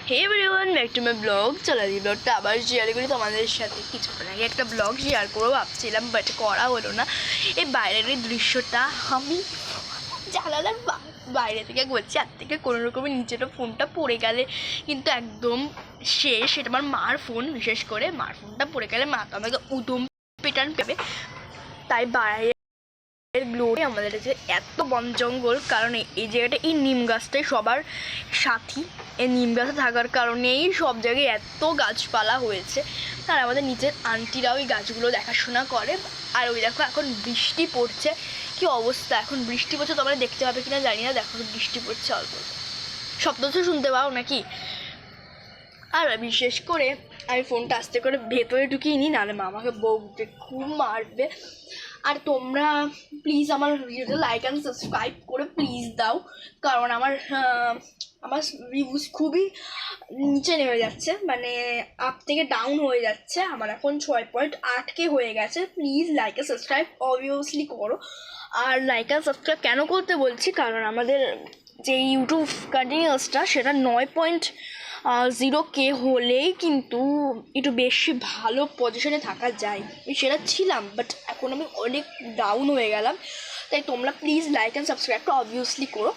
Hey everyone, back to my blog. চলো এই ব্লগটা আবার শেয়ার করি তোমাদের সাথে। কিছুক্ষণ আগে একটা ব্লগ শেয়ার করবো ভাবছিলাম, বাট করা হলো না। এই বাইরের এই দৃশ্যটা আমি জানালার বাইরে থেকে বলছি, আর থেকে কোনো রকমের নিচেটা ফোনটা পড়ে গেলে কিন্তু একদম শেষ। এটা আমার মার ফোন, বিশেষ করে মার ফোনটা পড়ে গেলে মা তো আমাকে উদম পেটান পেবে। তাই বাইরে গ্লোরে আমাদের কাছে এত বন জঙ্গল, কারণ এই জায়গাটা এই নিম গাছটাই সবার সাথী। এই নিম গাছে থাকার কারণেই সব জায়গায় এত গাছপালা হয়েছে। আর আমাদের নিচের আন্টিরাও ওই গাছগুলো দেখাশোনা করে। আর ওই দেখো এখন বৃষ্টি পড়ছে, কি অবস্থা! এখন বৃষ্টি পড়ছে, তোমরা দেখতে পাবে কিনা জানি না। দেখো বৃষ্টি পড়ছে, অল্প শব্দ তো শুনতে পাও নাকি? আর বিশেষ করে আমি ফোনটা আস্তে করে ভেতরে ঢুকিয়ে নিই, নাহলে মামাকে বকবে, খুব মারবে। আর তোমরা প্লিজ আমার ভিডিওটা লাইক অ্যান্ড সাবস্ক্রাইব করে প্লিজ দাও, কারণ আমার ভিউজ খুবই নিচে নেমে যাচ্ছে, মানে আপ থেকে ডাউন হয়ে যাচ্ছে। আমার এখন 6.8K হয়ে গেছে। Please like and subscribe obviously করো। আর লাইক অ্যান্ড সাবস্ক্রাইব কেন করতে বলছি, কারণ আমাদের যে ইউটিউব কন্টিনিউয়াসটা সেটা 9.0K হলেই কিন্তু একটু বেশি ভালো পজিশনে থাকা যায়। সেটা ছিলাম, বাট এখন আমি অনেক ডাউন হয়ে গেলাম। তাই তোমরা প্লিজ লাইক অ্যান্ড সাবস্ক্রাইবটা অবভিয়াসলি করো।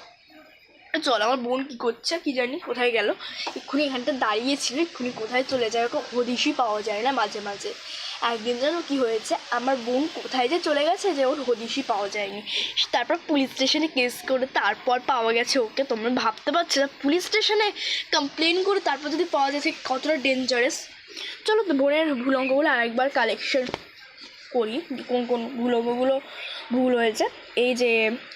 চল, আমার বোন কী করছে কি জানি, কোথায় গেল? এক্ষুনি এখানটা দাঁড়িয়েছিল, এক্ষুনি কোথায় চলে যায় ওকে হদিশই পাওয়া যায় না মাঝে মাঝে। একদিন যেন কী হয়েছে, আমার বোন কোথায় যে চলে গেছে যে ওর হদিশই পাওয়া যায়নি। তারপর পুলিশ স্টেশনে কেস করে তারপর পাওয়া গেছে ওকে। তোমরা ভাবতে পারছো না, পুলিশ স্টেশনে কমপ্লেন করে তারপর যদি পাওয়া যাচ্ছে কতটা ডেঞ্জারাস। চলো তো বোনের ভুল অঙ্কগুলো আরেকবার কালেকশন করি, কোন কোন ভুল অঙ্কগুলো ভুল হয়েছে। এই যে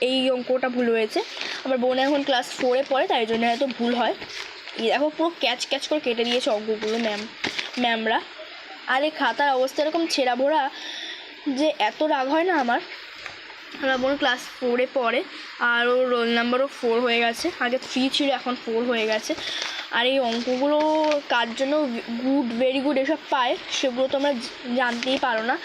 এই অঙ্কটা ভুল হয়েছে। আমার বোন এখন ক্লাস 4-এ পড়ে, তাই জন্য হয়তো ভুল হয়। এই দেখো পুরো ক্যাচ ক্যাচ করে কেটে দিয়েছে অঙ্কগুলো ম্যামরা। আর এই খাতার অবস্থা এরকম ছেঁড়া ভোড়া যে এত রাগ হয় না আমার বোন ক্লাস 4-এ পড়ে, আর ওর রোল নাম্বারও 4 হয়ে গেছে। আগে 3 ছিল, এখন 4 হয়ে গেছে। আর এই অঙ্কগুলো কার জন্য গুড, ভেরি গুড এসব পায় সেগুলো তো আমরা জানতেই পারো না।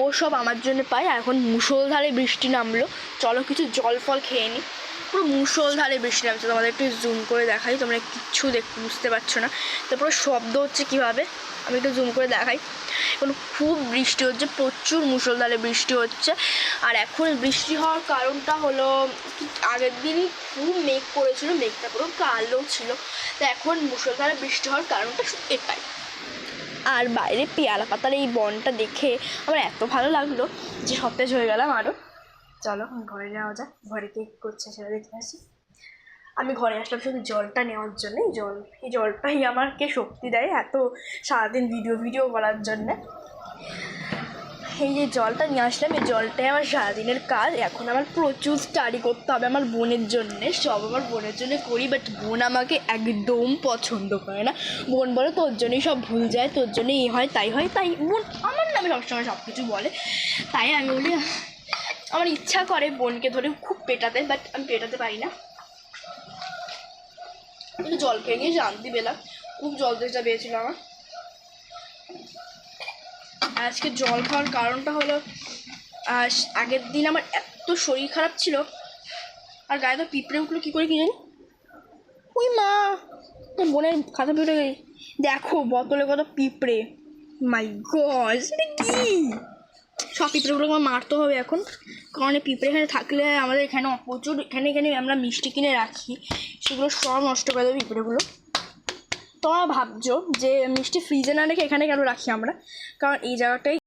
ও সব আমার জন্য পায়। এখন মুষলধারে বৃষ্টি নামলো, চলো কিছু জল ফল খেয়ে নিই। পুরো মুষলধারে বৃষ্টি নামছে, তোমাদের একটু জুম করে দেখাই, তোমরা কিচ্ছু বুঝতে পারছো না। তারপরে শব্দ হচ্ছে কীভাবে, আমি একটু জুম করে দেখাই। এখন খুব বৃষ্টি হচ্ছে, প্রচুর মুষলধারে বৃষ্টি হচ্ছে। আর এখন বৃষ্টি হওয়ার কারণটা হলো, আগের দিন খুব মেঘ করেছিল, মেঘটা পুরো কালো ছিল। তো এখন মুষলধারে বৃষ্টি হওয়ার কারণটা এটাই। আর বাইরে পেয়ারা পাতার এই বনটা দেখে আমার এত ভালো লাগলো যে সতেজ হয়ে গেলাম আরও। চলো ঘরে যাওয়া যাক, ঘরে কে করছে সেটা দেখতে আসি। আমি ঘরে আসলাম শুধু জলটা নেওয়ার জন্য। এই জলটাই আমাকে শক্তি দেয় এত সারাদিন ভিডিও করার জন্যে। এই যে জলটা নিয়ে আসলাম, এই জলটাই আমার সারাদিনের কাজ। এখন আমার প্রচুর স্টাডি করতে হবে আমার বোনের জন্যে, সব আমার বোনের জন্য করি। বাট বোন আমাকে একদম পছন্দ করে না। বোন বলে তোর জন্যই সব ভুল যায়, তোর জন্য এই হয় তাই হয়। তাই বোন আমার নামে সবসময় সব কিছু বলে। তাই আমি বলি, আমার ইচ্ছা করে বোনকে ধরে খুব পেটাতে, বাট আমি পেটাতে পারি না। কিন্তু জল খেয়ে নিয়ে শান্তি পেলাম, খুব জল তেষ্টা পেয়েছিল আমার। আজকে জল খাওয়ার কারণটা হলো, আগের দিন আমার এত শরীর খারাপ ছিল, আর গায়ে তো পিঁপড়ে উঠলো কী করে কি জানি। ওই মা, বোনের খাতা পিঁপড়ে গেছি, দেখো বোতলে কত পিঁপড়ে। মাই গড, সেটা কি? সব পিঁপড়েগুলোকে আমার মারতে হবে এখন, কারণ এই পিঁপড়ে এখানে থাকলে আমাদের এখানে প্রচুর, এখানে আমরা মিষ্টি কিনে রাখি, সেগুলো সব নষ্ট করে দেবে পিঁপড়েগুলো। তোমরা ভাবছো যে মিষ্টি ফ্রিজে না রেখে এখানে কেন রাখি আমরা, কারণ এই জায়গাটাই